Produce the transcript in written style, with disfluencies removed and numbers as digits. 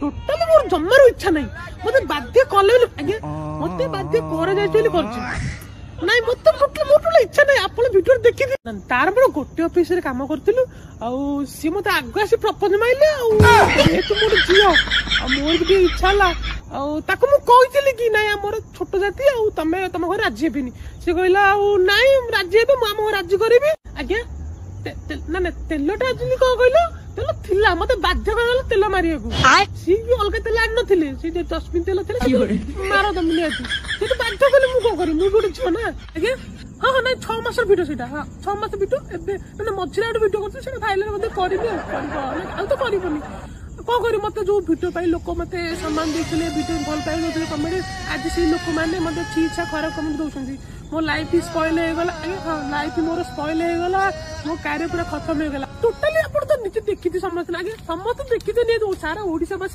totally मोर जमार इच्छा नहीं मते बाध्य कले आज्ञा मते बाध्य कर जाय चली करछि नहीं मते टोटल इच्छा नहीं आपण वीडियो देखि तार मोर गोटे ऑफिस रे काम करथिलु आ सी मते आगु आसी प्रपोज माइले आ ए तू मोर जियो आ मोर भी इच्छा ला आ ताको मु कहितली कि नहीं हमर छोट जाति आ तमे तम घर राजी हेबिनी से कहला आ नहीं राजी हेबे मु हम राजी करबी आज्ञा ना ना तेलटा आजली को कहलो तेल थिला मते बाध्य करला तेल मारियाकू सी भी अलग तेल आन नथिले सी जे डस्टबिन तेल थिले मारो दमले आती से तो बाध्य करले मु को करी मु गोटे छ ना आज्ञा हां हां नहीं 6 मास वीडियो सेटा हां 6 मास वीडियो एबे माने मझिरा वीडियो करछ से फाइनल मते करबी आ तो करबनी कौन करी मत जो भिडियो पाई लोक मत सम्मान देते भिडियो भल पाई कमेंट आज से लोक मैंने मत छि इच्छा खराब कमेंट दौरान मो लाइफ स्पॉइल होगला लाइफ मोर स्पॉइल होगला मो कार्य पूरा खत्म होगला टोटाली आप तो नीचे देखी समस्त आगे समस्त देखी नहीं सारा ओडिशा